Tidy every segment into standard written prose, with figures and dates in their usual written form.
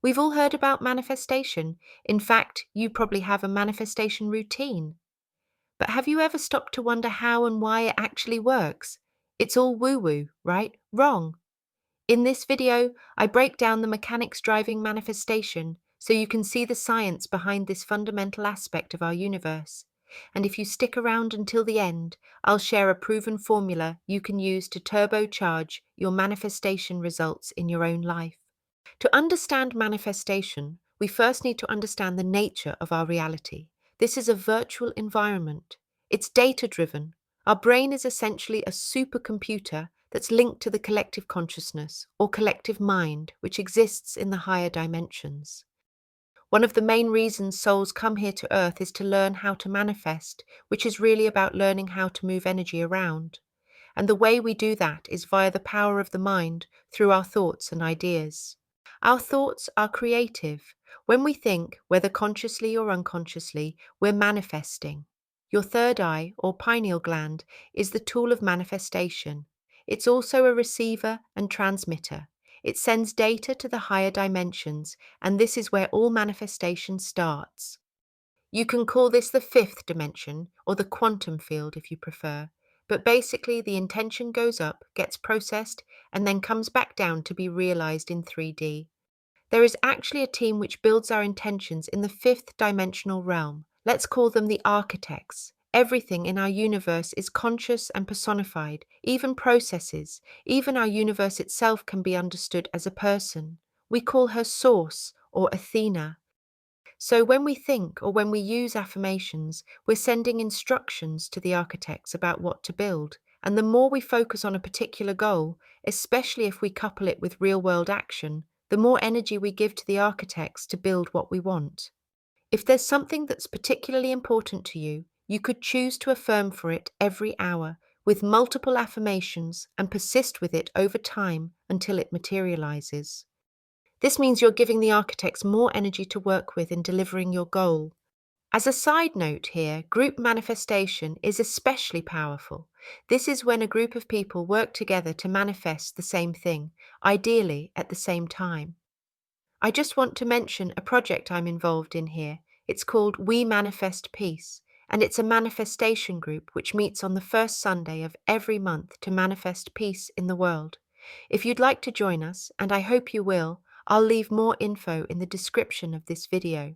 We've all heard about manifestation. In fact, you probably have a manifestation routine. But have you ever stopped to wonder how and why it actually works? It's all woo-woo, right? Wrong. In this video, I break down the mechanics driving manifestation so you can see the science behind this fundamental aspect of our universe. And if you stick around until the end, I'll share a proven formula you can use to turbocharge your manifestation results in your own life. To understand manifestation, we first need to understand the nature of our reality. This is a virtual environment. It's data-driven. Our brain is essentially a supercomputer that's linked to the collective consciousness, or collective mind, which exists in the higher dimensions. One of the main reasons souls come here to Earth is to learn how to manifest, which is really about learning how to move energy around. And the way we do that is via the power of the mind through our thoughts and ideas. Our thoughts are creative. When we think, whether consciously or unconsciously, we're manifesting. Your third eye, or pineal gland, is the tool of manifestation. It's also a receiver and transmitter. It sends data to the higher dimensions, and this is where all manifestation starts. You can call this the fifth dimension, or the quantum field if you prefer, but basically the intention goes up, gets processed, and then comes back down to be realized in 3D. There is actually a team which builds our intentions in the fifth dimensional realm. Let's call them the architects. Everything in our universe is conscious and personified, even processes. Even our universe itself can be understood as a person. We call her Source or Athena. So when we think or when we use affirmations, we're sending instructions to the architects about what to build. And the more we focus on a particular goal, especially if we couple it with real-world action, the more energy we give to the architects to build what we want. If there's something that's particularly important to you, you could choose to affirm for it every hour with multiple affirmations and persist with it over time until it materializes. This means you're giving the architects more energy to work with in delivering your goal. As a side note here, group manifestation is especially powerful. This is when a group of people work together to manifest the same thing, ideally at the same time. I just want to mention a project I'm involved in here. It's called We Manifest Peace, and it's a manifestation group which meets on the first Sunday of every month to manifest peace in the world. If you'd like to join us, and I hope you will, I'll leave more info in the description of this video.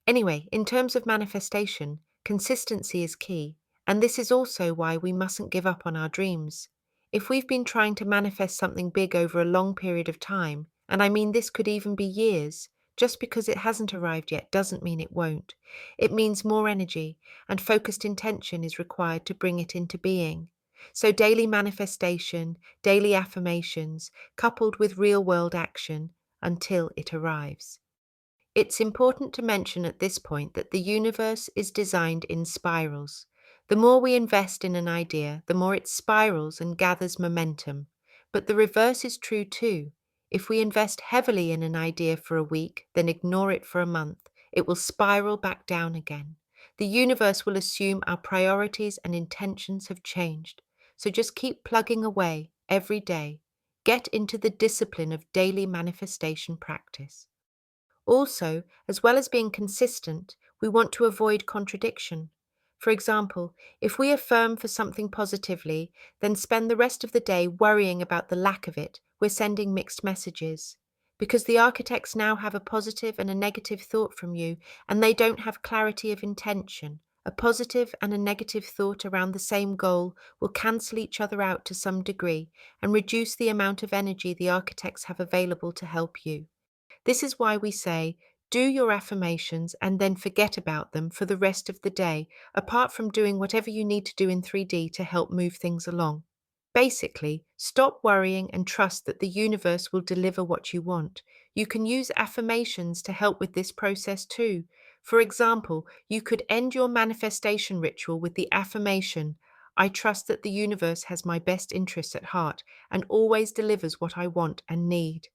Anyway, in terms of manifestation, consistency is key, and this is also why we mustn't give up on our dreams. If we've been trying to manifest something big over a long period of time, and I mean this could even be years, just because it hasn't arrived yet doesn't mean it won't. It means more energy and focused intention is required to bring it into being. So daily manifestation, daily affirmations, coupled with real-world action until it arrives. It's important to mention at this point that the universe is designed in spirals. The more we invest in an idea, the more it spirals and gathers momentum. But the reverse is true too. If we invest heavily in an idea for a week, then ignore it for a month, it will spiral back down again. The universe will assume our priorities and intentions have changed. So just keep plugging away every day. Get into the discipline of daily manifestation practice. Also, as well as being consistent, we want to avoid contradiction. For example, if we affirm for something positively, then spend the rest of the day worrying about the lack of it, we're sending mixed messages. Because the architects now have a positive and a negative thought from you, and they don't have clarity of intention. A positive and a negative thought around the same goal will cancel each other out to some degree and reduce the amount of energy the architects have available to help you. This is why we say, do your affirmations and then forget about them for the rest of the day, apart from doing whatever you need to do in 3D to help move things along. Basically, stop worrying and trust that the universe will deliver what you want. You can use affirmations to help with this process too. For example, you could end your manifestation ritual with the affirmation, I trust that the universe has my best interests at heart and always delivers what I want and need.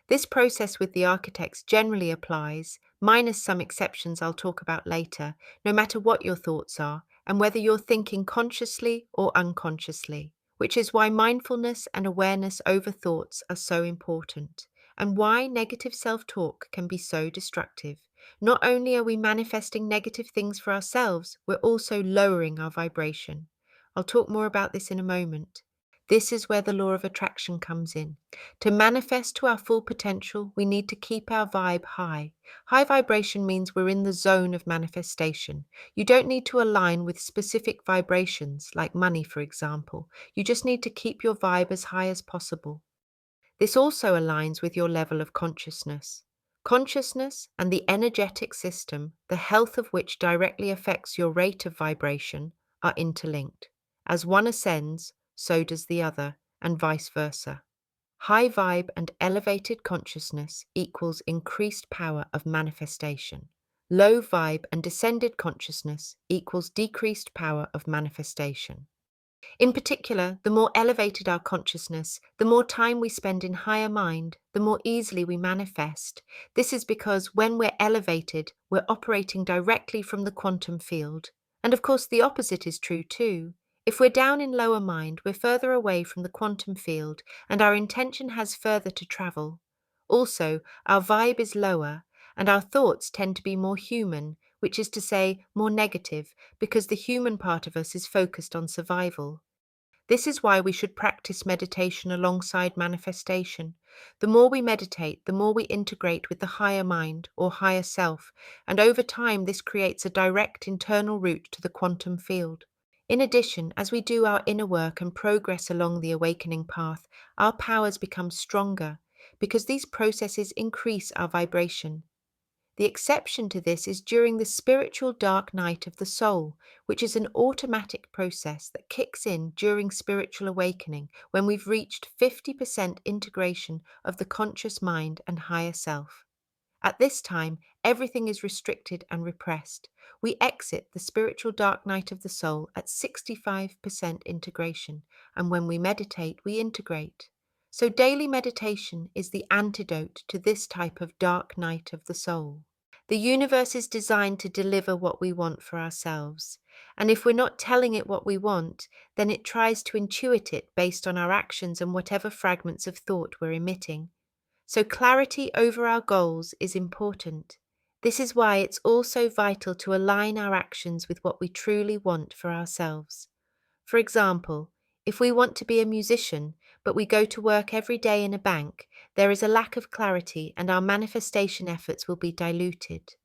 This process with the architects generally applies, minus some exceptions I'll talk about later, no matter what your thoughts are, and whether you're thinking consciously or unconsciously, which is why mindfulness and awareness over thoughts are so important. and why negative self-talk can be so destructive. Not only are we manifesting negative things for ourselves, we're also lowering our vibration. I'll talk more about this in a moment. This is where the law of attraction comes in. To manifest to our full potential, we need to keep our vibe high. High vibration means we're in the zone of manifestation. You don't need to align with specific vibrations, like money, for example. You just need to keep your vibe as high as possible. This also aligns with your level of consciousness. Consciousness and the energetic system, the health of which directly affects your rate of vibration, are interlinked. As one ascends, so does the other, and vice versa. High vibe and elevated consciousness equals increased power of manifestation. Low vibe and descended consciousness equals decreased power of manifestation. In particular, the more elevated our consciousness, the more time we spend in higher mind, the more easily we manifest. This is because when we're elevated, we're operating directly from the quantum field. And of course, the opposite is true too. If we're down in lower mind, we're further away from the quantum field, and our intention has further to travel. Also, our vibe is lower, and our thoughts tend to be more human, which is to say, more negative, because the human part of us is focused on survival. This is why we should practice meditation alongside manifestation. The more we meditate, the more we integrate with the higher mind or higher self, and over time this creates a direct internal route to the quantum field. In addition, as we do our inner work and progress along the awakening path, our powers become stronger because these processes increase our vibration. The exception to this is during the spiritual dark night of the soul, which is an automatic process that kicks in during spiritual awakening when we've reached 50% integration of the conscious mind and higher self. At this time, everything is restricted and repressed. We exit the spiritual dark night of the soul at 65% integration, and when we meditate, we integrate. So daily meditation is the antidote to this type of dark night of the soul. The universe is designed to deliver what we want for ourselves. And if we're not telling it what we want, then it tries to intuit it based on our actions and whatever fragments of thought we're emitting. So clarity over our goals is important. This is why it's also vital to align our actions with what we truly want for ourselves. For example, if we want to be a musician, but we go to work every day in a bank, there is a lack of clarity and our manifestation efforts will be diluted.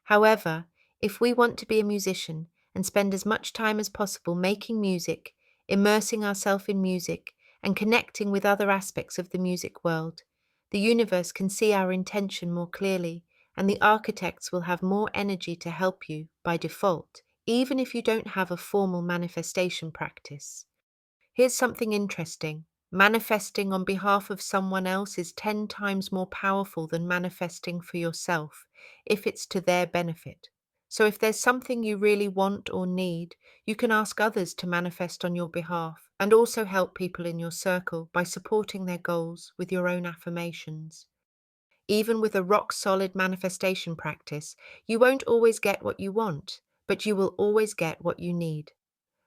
However, if we want to be a musician and spend as much time as possible making music, immersing ourselves in music, and connecting with other aspects of the music world, the universe can see our intention more clearly, and the architects will have more energy to help you by default, even if you don't have a formal manifestation practice. Here's something interesting. Manifesting on behalf of someone else is 10 times more powerful than manifesting for yourself, if it's to their benefit. So if there's something you really want or need, you can ask others to manifest on your behalf and also help people in your circle by supporting their goals with your own affirmations. Even with a rock-solid manifestation practice, you won't always get what you want, but you will always get what you need.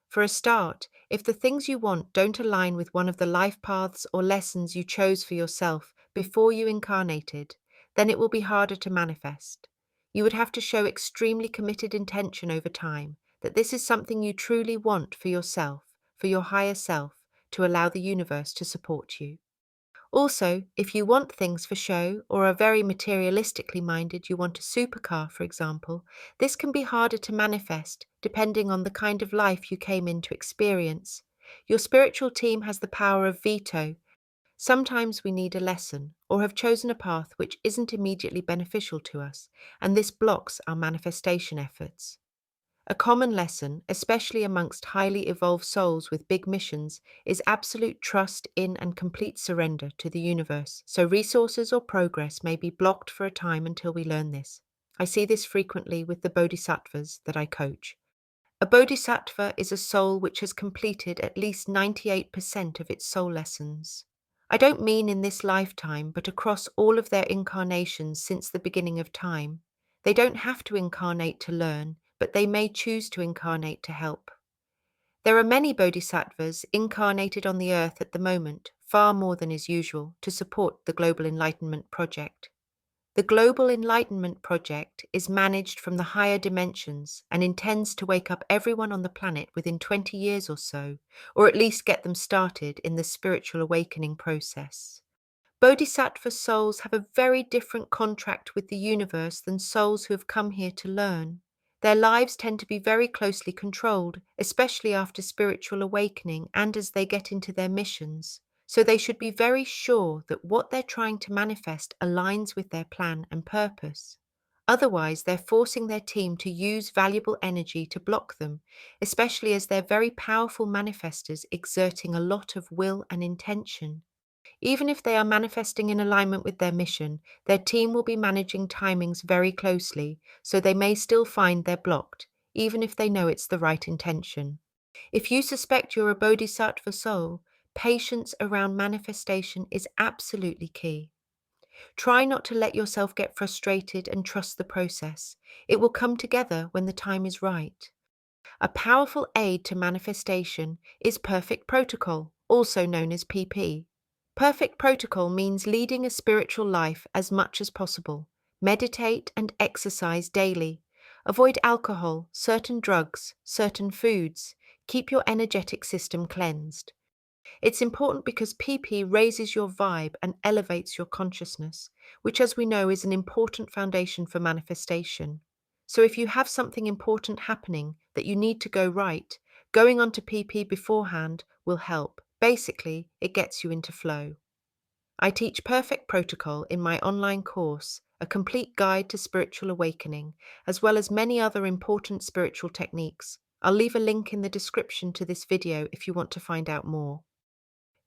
For a start, if the things you want don't align with one of the life paths or lessons you chose for yourself before you incarnated, then it will be harder to manifest. You would have to show extremely committed intention over time that this is something you truly want for yourself, for your higher self, to allow the universe to support you. Also, if you want things for show or are very materialistically minded, you want a supercar, for example, this can be harder to manifest depending on the kind of life you came in to experience. Your spiritual team has the power of veto. Sometimes we need a lesson or have chosen a path which isn't immediately beneficial to us, and this blocks our manifestation efforts. A common lesson, especially amongst highly evolved souls with big missions, is absolute trust in and complete surrender to the universe, so resources or progress may be blocked for a time until we learn this. I see this frequently with the bodhisattvas that I coach. A bodhisattva is a soul which has completed at least 98% of its soul lessons. I don't mean in this lifetime, but across all of their incarnations since the beginning of time. They don't have to incarnate to learn, but they may choose to incarnate to help. There are many bodhisattvas incarnated on the earth at the moment, far more than is usual to support the Global Enlightenment Project. The Global Enlightenment Project is managed from the higher dimensions and intends to wake up everyone on the planet within 20 years or so, or at least get them started in the spiritual awakening process. Bodhisattva souls have a very different contract with the universe than souls who have come here to learn. Their lives tend to be very closely controlled, especially after spiritual awakening and as they get into their missions. So they should be very sure that what they're trying to manifest aligns with their plan and purpose. Otherwise, they're forcing their team to use valuable energy to block them, especially as they're very powerful manifestors exerting a lot of will and intention. Even if they are manifesting in alignment with their mission, their team will be managing timings very closely, so they may still find they're blocked, even if they know it's the right intention. If you suspect you're a bodhisattva soul, patience around manifestation is absolutely key. Try not to let yourself get frustrated and trust the process. It will come together when the time is right. A powerful aid to manifestation is perfect protocol, also known as PP. Perfect protocol means leading a spiritual life as much as possible. Meditate and exercise daily. Avoid alcohol, certain drugs, certain foods. Keep your energetic system cleansed. It's important because PP raises your vibe and elevates your consciousness, which, as we know, is an important foundation for manifestation. So if you have something important happening that you need to go right, going on to PP beforehand will help. Basically, it gets you into flow. I teach Perfect Protocol in my online course, a complete guide to spiritual awakening, as well as many other important spiritual techniques. I'll leave a link in the description to this video if you want to find out more.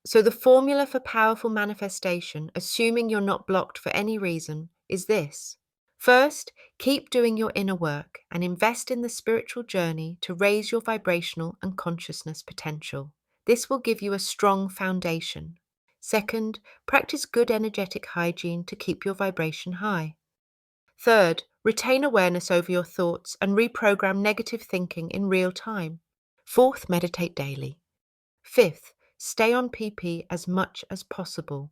So the formula for powerful manifestation, assuming you're not blocked for any reason, is this. First, keep doing your inner work and invest in the spiritual journey to raise your vibrational and consciousness potential. This will give you a strong foundation. Second, practice good energetic hygiene to keep your vibration high. Third, retain awareness over your thoughts and reprogram negative thinking in real time. Fourth, meditate daily. Fifth, stay on PP as much as possible.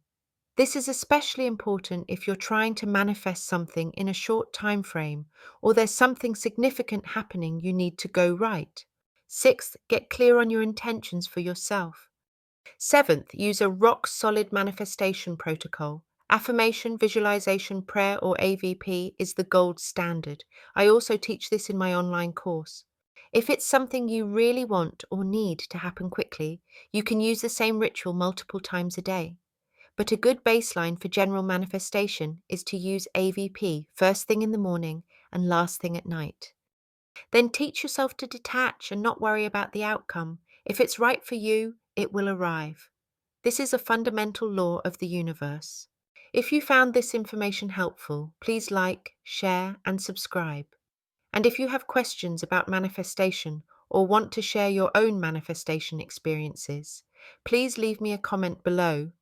This is especially important if you're trying to manifest something in a short time frame or there's something significant happening you need to go right. Sixth, get clear on your intentions for yourself. Seventh, use a rock-solid manifestation protocol. Affirmation, visualization, prayer, or AVP is the gold standard. I also teach this in my online course. If it's something you really want or need to happen quickly, you can use the same ritual multiple times a day. But a good baseline for general manifestation is to use AVP first thing in the morning and last thing at night. Then teach yourself to detach and not worry about the outcome. If it's right for you, it will arrive. This is a fundamental law of the universe. If you found this information helpful, please like, share, and subscribe. And if you have questions about manifestation or want to share your own manifestation experiences, please leave me a comment below